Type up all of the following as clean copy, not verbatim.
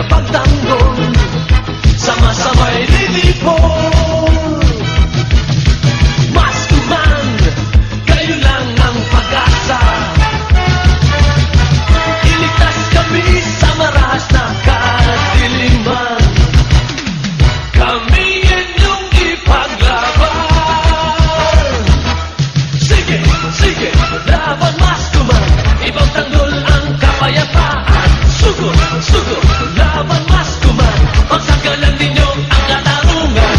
tagapagtanggol, sama-samay lilipol. Maskuman, kayo lang ang pag-asa. Iligtas kami sa marahas na kadiliman. Kami inyong ipaglaban. Sige, sige, laban Maskuman. Ibang tanggol ang kapayapaan. Sugod, sugod, laban Maskuman. Pagsagalan ninyo ang katarungan.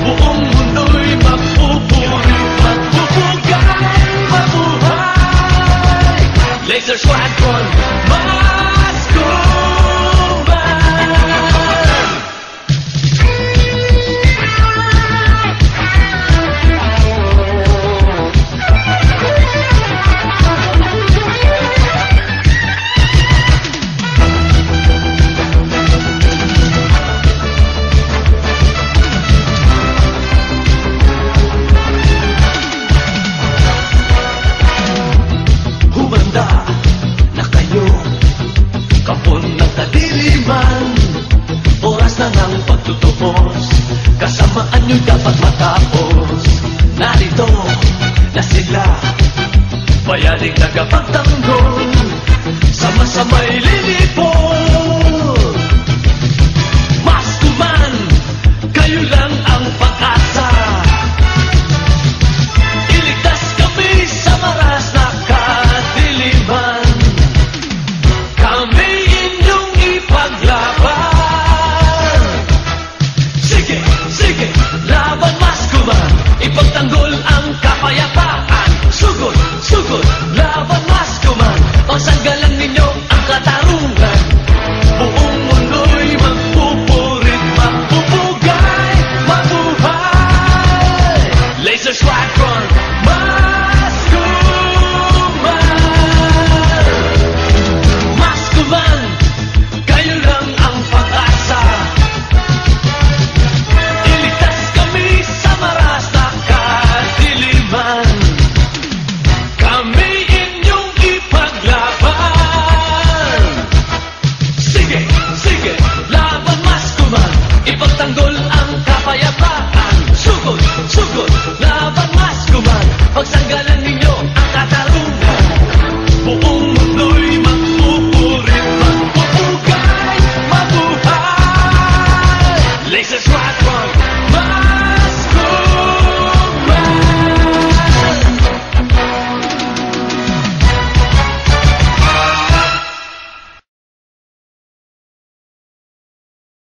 Buong mundo'y magpupuri, magpupugay, mabuhay. Laser Squadron, Maskuman. Humanda na kayo, kapon ng kadiliman. Oras na ng pagtutubos, kasamaan nyo'y dapat matapos. Narito na sila, bayaning tagapagtanggol, sama-samay lilipol.